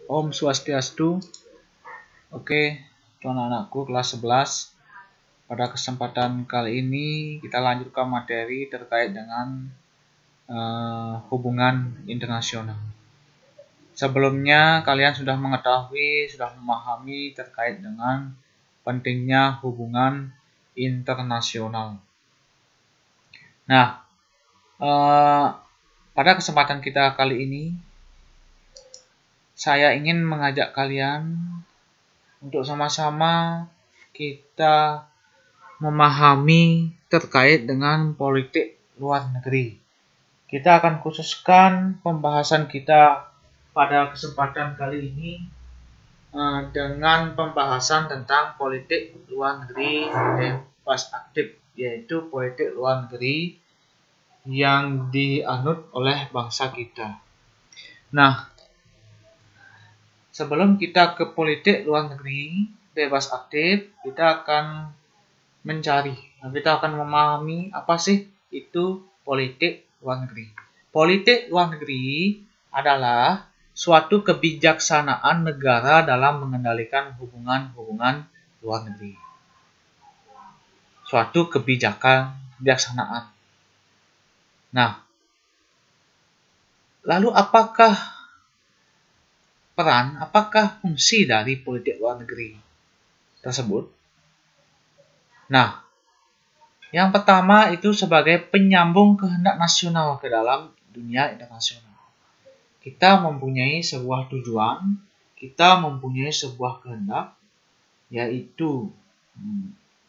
Om Swastiastu. Oke, itu anak-anakku kelas 11. Pada kesempatan kali ini kita lanjutkan materi terkait dengan hubungan internasional. Sebelumnya kalian sudah mengetahui, sudah memahami terkait dengan pentingnya hubungan internasional. Nah, pada kesempatan kita kali ini saya ingin mengajak kalian untuk sama-sama kita memahami terkait dengan politik luar negeri. Kita akan khususkan pembahasan kita pada kesempatan kali ini dengan pembahasan tentang politik luar negeri bebas aktif, yaitu politik luar negeri yang dianut oleh bangsa kita. Nah, sebelum kita ke politik luar negeri bebas aktif, kita akan memahami apa sih itu politik luar negeri. Politik luar negeri adalah suatu kebijaksanaan negara dalam mengendalikan hubungan luar negeri. Suatu kebijaksanaan. Nah, lalu apakah fungsi dari politik luar negeri tersebut? Nah, yang pertama itu sebagai penyambung kehendak nasional ke dalam dunia internasional. Kita mempunyai sebuah tujuan, kita mempunyai sebuah kehendak, yaitu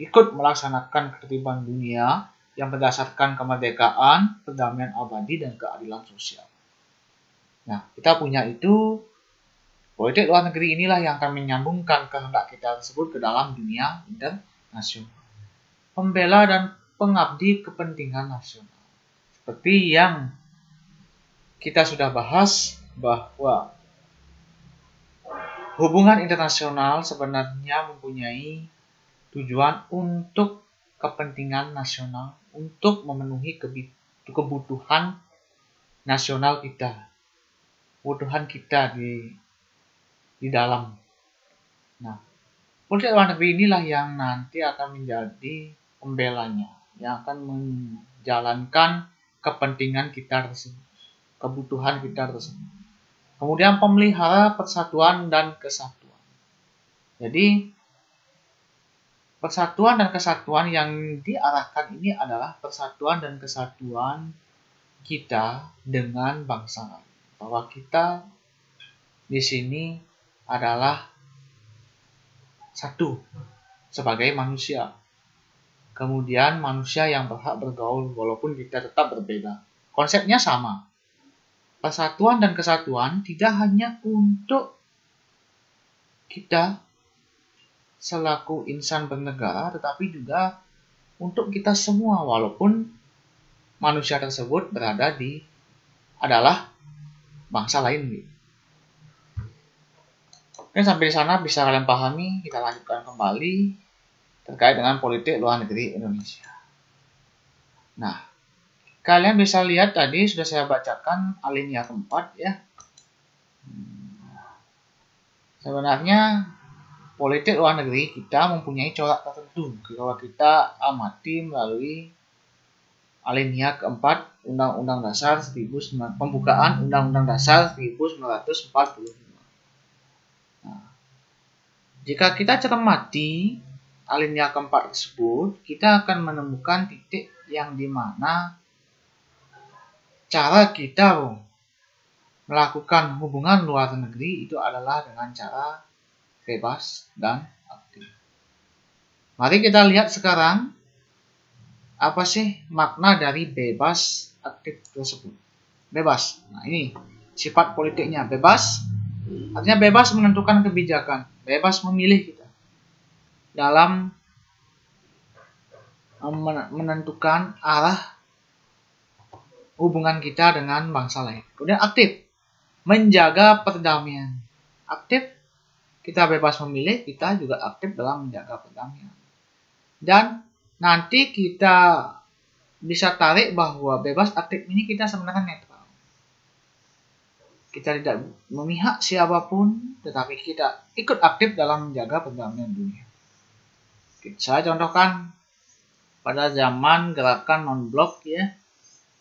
ikut melaksanakan ketertiban dunia yang berdasarkan kemerdekaan, perdamaian abadi, dan keadilan sosial. Nah, kita punya itu. Politik luar negeri inilah yang akan menyambungkan kehendak kita tersebut ke dalam dunia internasional. Pembela dan pengabdi kepentingan nasional. Seperti yang kita sudah bahas bahwa hubungan internasional sebenarnya mempunyai tujuan untuk kepentingan nasional, untuk memenuhi kebutuhan nasional kita, kebutuhan kita di dalam. Nah, politik luar negeri inilah yang nanti akan menjadi pembelanya, yang akan menjalankan kepentingan kita tersebut, kebutuhan kita tersebut. Kemudian pemelihara persatuan dan kesatuan. Jadi, persatuan dan kesatuan yang diarahkan ini adalah persatuan dan kesatuan kita dengan bangsa lain. Bahwa kita di sini adalah satu sebagai manusia. Kemudian manusia yang berhak bergaul walaupun kita tetap berbeda. Konsepnya sama. Persatuan dan kesatuan tidak hanya untuk kita selaku insan bernegara, tetapi juga untuk kita semua walaupun manusia tersebut adalah bangsa lain. Oke, sampai di sana bisa kalian pahami. Kita lanjutkan kembali terkait dengan politik luar negeri Indonesia. Nah, kalian bisa lihat tadi sudah saya bacakan alinea keempat ya. Sebenarnya politik luar negeri kita mempunyai corak tertentu kalau kita amati melalui alinea keempat Undang-Undang Dasar 1945. Pembukaan Undang-Undang Dasar 1945. Nah, jika kita cermati alinea keempat tersebut, kita akan menemukan titik yang dimana cara kita melakukan hubungan luar negeri itu adalah dengan cara bebas dan aktif. Mari kita lihat sekarang apa sih makna dari bebas aktif tersebut. Bebas. Nah, ini sifat politiknya. Bebas artinya bebas menentukan kebijakan, bebas memilih kita dalam menentukan arah hubungan kita dengan bangsa lain. Kemudian aktif, menjaga perdamaian. Aktif, kita bebas memilih, kita juga aktif dalam menjaga perdamaian. Dan nanti kita bisa tarik bahwa bebas aktif ini kita sebenarnya netral. Kita tidak memihak siapapun, tetapi kita ikut aktif dalam menjaga perdamaian dunia. Saya contohkan pada zaman gerakan non-blok ya,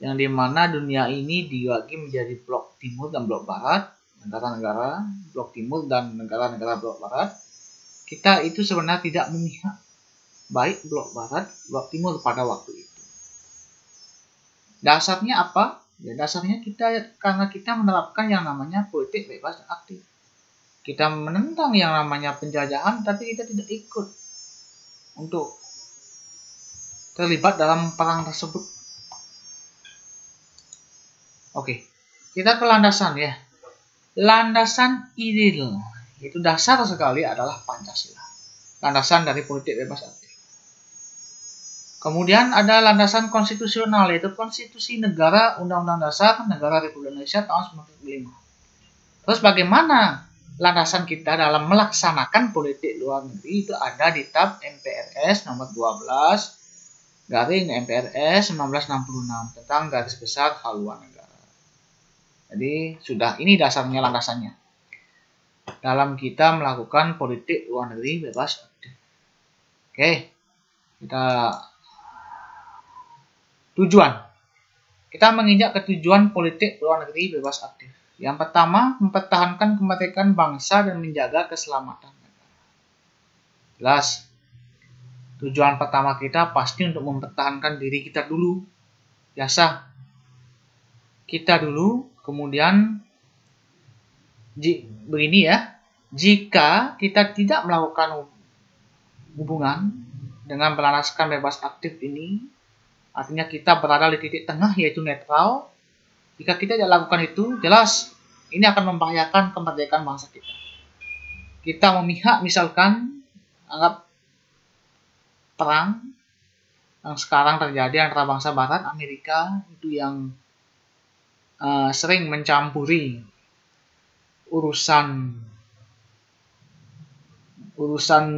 yang dimana dunia ini dibagi menjadi blok timur dan blok barat, negara-negara blok timur dan negara-negara blok barat. Kita itu sebenarnya tidak memihak baik blok barat, blok timur pada waktu itu. Dasarnya apa? Ya dasarnya karena kita menerapkan yang namanya politik bebas aktif. Kita menentang yang namanya penjajahan, tapi kita tidak ikut untuk terlibat dalam perang tersebut. Oke, kita ke landasan ya. Landasan ideal, itu dasar sekali adalah Pancasila. Landasan dari politik bebas aktif. Kemudian ada landasan konstitusional, yaitu Konstitusi Negara Undang-Undang Dasar Negara Republik Indonesia tahun 1945. Terus bagaimana landasan kita dalam melaksanakan politik luar negeri? Itu ada di tab MPRS nomor 12 garing MPRS 1966 tentang garis besar haluan negara. Jadi sudah ini dasarnya, landasannya dalam kita melakukan politik luar negeri bebas aktif. Oke, kita tujuan. Kita menginjak ke tujuan politik luar negeri bebas aktif. Yang pertama, mempertahankan kemerdekaan bangsa dan menjaga keselamatan negara. Jelas. Tujuan pertama kita pasti untuk mempertahankan diri kita dulu. Biasa. Kita dulu, kemudian begini ya. Jika kita tidak melakukan hubungan dengan berlandaskan bebas aktif ini, artinya kita berada di titik tengah, yaitu netral. Jika kita tidak lakukan itu, jelas ini akan membahayakan kemerdekaan bangsa kita. Kita memihak, misalkan, anggap perang yang sekarang terjadi antara bangsa Barat, Amerika, itu yang sering mencampuri urusan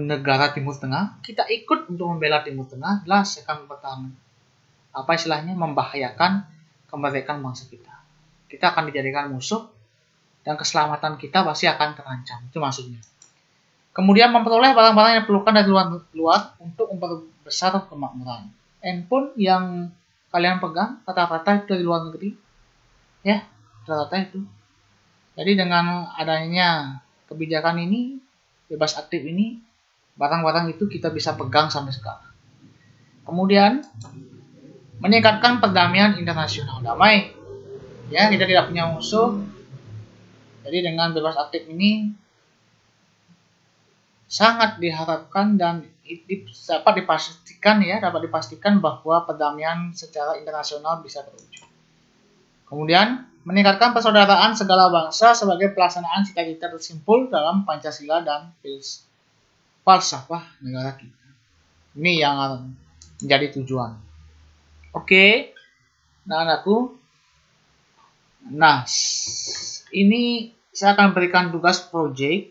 negara Timur Tengah. Kita ikut untuk membela Timur Tengah, jelas akan mempertahankan membahayakan kemerdekaan bangsa kita. Kita akan dijadikan musuh dan keselamatan kita pasti akan terancam. Itu maksudnya. Kemudian memperoleh barang-barang yang diperlukan dari luar untuk memperbesar kemakmuran. Handphone yang kalian pegang rata-rata itu dari luar negeri. Ya, rata-rata itu. Jadi dengan adanya kebijakan ini, bebas aktif ini, barang-barang itu kita bisa pegang sampai sekarang. Kemudian meningkatkan perdamaian internasional, damai. Ya, kita tidak punya musuh. Jadi dengan bebas aktif ini sangat diharapkan dan dapat dipastikan bahwa perdamaian secara internasional bisa terwujud. Kemudian meningkatkan persaudaraan segala bangsa sebagai pelaksanaan cita-cita tersimpul dalam Pancasila dan falsafah negara kita. Ini yang menjadi tujuan. Oke, anak-anakku. Nah, ini saya akan berikan tugas project.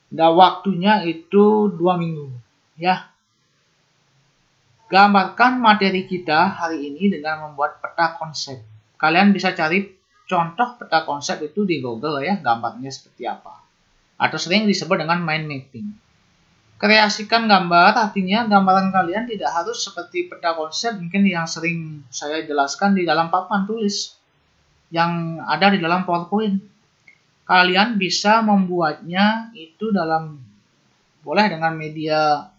Dan waktunya itu 2 minggu. Ya. Gambarkan materi kita hari ini dengan membuat peta konsep. Kalian bisa cari contoh peta konsep itu di Google ya, gambarnya seperti apa. Atau sering disebut dengan mind mapping. Kreasikan gambar, artinya gambaran kalian tidak harus seperti peta konsep mungkin yang sering saya jelaskan di dalam papan tulis yang ada di dalam PowerPoint. Kalian bisa membuatnya itu boleh dengan media,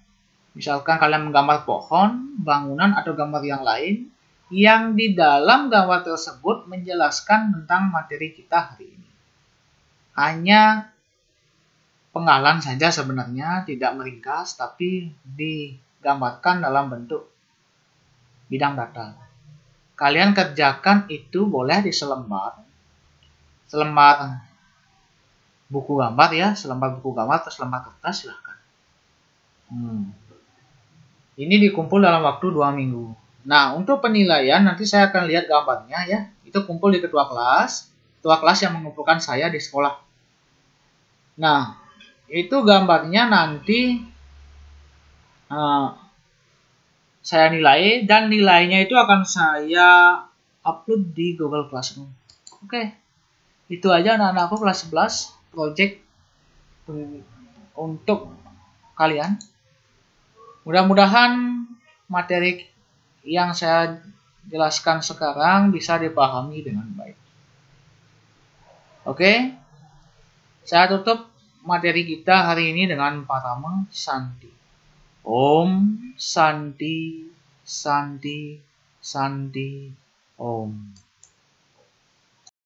misalkan kalian menggambar pohon, bangunan, atau gambar yang lain, yang di dalam gambar tersebut menjelaskan tentang materi kita hari ini. Hanya penggalan saja sebenarnya, tidak meringkas, tapi digambarkan dalam bentuk bidang data. Kalian kerjakan itu boleh di selembar buku gambar ya, selembar buku gambar atau selembar kertas, silahkan. Ini dikumpul dalam waktu 2 minggu. Nah, untuk penilaian nanti saya akan lihat gambarnya ya. Itu kumpul di ketua kelas yang mengumpulkan saya di sekolah. Nah, itu gambarnya nanti saya nilai, dan nilainya itu akan saya upload di Google Classroom. Oke. Itu aja anak-anakku kelas 11 project untuk kalian. Mudah-mudahan materi yang saya jelaskan sekarang bisa dipahami dengan baik. Oke, saya tutup materi kita hari ini dengan Parama Santi. Om Santi, Santi, Santi, Om.